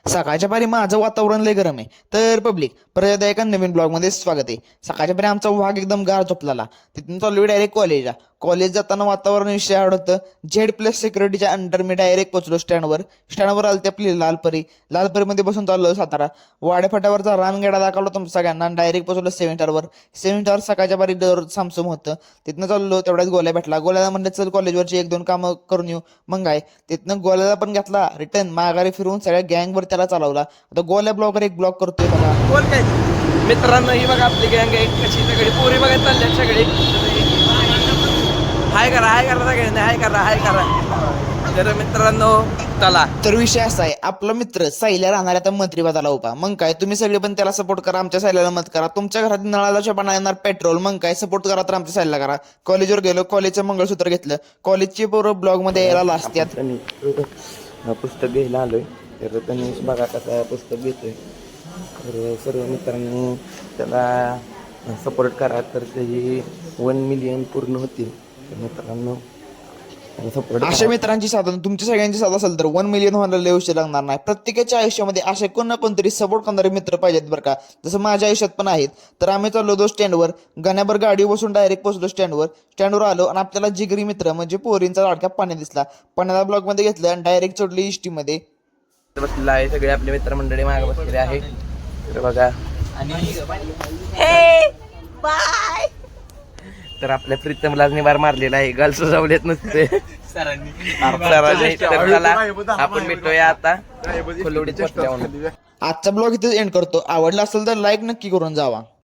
सकाळच्या पारी माझं वातावरण लय गरम आहे. तर पब्लिक परत एका नवीन ब्लॉगमध्ये स्वागत आहे. सकाळच्या पारी आमचा वाघ एकदम गार झोपलेला. तिथून चालू डायरेक्ट कॉलेजला. कॉलेज जाताना वातावरण विषय आवडतं. Z+ सिक्युरिटीच्या अंडर मी डायरेक्ट पोचलो स्टँडवर आलं ते आपली लालपरीमध्ये बसून चाललो सातारा. वाड्याफाट्यावरचा रानगेडा दाखवला तुमच्या सगळ्यांना. डायरेक्ट पोचलो सेव्हन स्टार सकाळच्या पारी दर सामसूम होतं. तिथनं चाललो तेवढ्याच गोल्या भेटला. गोल्याला म्हणलं चल कॉलेजवरची 1-2 कामं करून येऊ. मग काय तिथनं गोल्याला पण घेतला रिटर्न माघारी फिरून सगळ्या गँगवर त्याला चालवला. आता गोल्या ब्लॉगर एक ब्लॉग करतोय बघा. बोल काय मित्रांनो, ही बघा आपली गँग आहे कशी सगळी पोरी बघा चालल्या सगळी. हाय करा सगळ्यांनी हाय करा. तर मित्रांनो चला. तर विषय असा आहे, आपला मित्र सायल्या राहणार आता मंत्रिपदाला उभा. मग काय तुम्ही सगळे पण त्याला सपोर्ट करा. आमच्या सायल्याला मत करा. तुमच्या घरात नळाला शोभा येणार पेट्रोल. मग काय सपोर्ट करा तर आमच्या सायल्याला करा. कॉलेजवर गेलो, कॉलेजचं मंगळसूत्र घेतलं. कॉलेजची पोरं ब्लॉग मध्ये यायला लाजत्यात. पुस्तक घ्यायला आलोय. तर त्यांनी बघा कसं पुस्तक घेतोय. तर सर्व मित्रांनी त्याला सपोर्ट करा तर त्याची 1 मिलियन पूर्ण होतील. तर मित्रांनो सपोर्ट अशा मित्रांची साधन तुमच्या सगळ्यांची साथ असेल तर 1 मिलियन व्हायला लय उशीर लागणार नाही. प्रत्येकाच्या आयुष्यामध्ये असे कोण ना कोणतरी सपोर्ट करणारे मित्र पाहिजेत बरं का. जसं माझ्या आयुष्यात पण आहेत. तर आम्ही चाललो होतो स्टँडवर. गाण्यावर गाडी बसून डायरेक्ट पोहोचलो स्टँडवर आलो आणि आपल्याला जिगरी मित्र म्हणजे पोरींचा लाडका पाण्या दिसला. पाण्याला ब्लॉग मध्ये घेतलं आणि डायरेक्ट चढली इष्टी मध्ये. बसलेला आहे. सगळे आपले मित्रमंडळी मागे बसलेले आहे. तर बघा बाय. तर आपल्या प्रीतमला निवार मारलेला आहे. गर्ल्स जाऊलेत नसते सरांनी. तर चला आपण भेटूया आता फुलवडीत बसल्यावर. आजचा ब्लॉग इथेच एंड करतो. आवडला असेल तर लाईक नक्की करून जावा.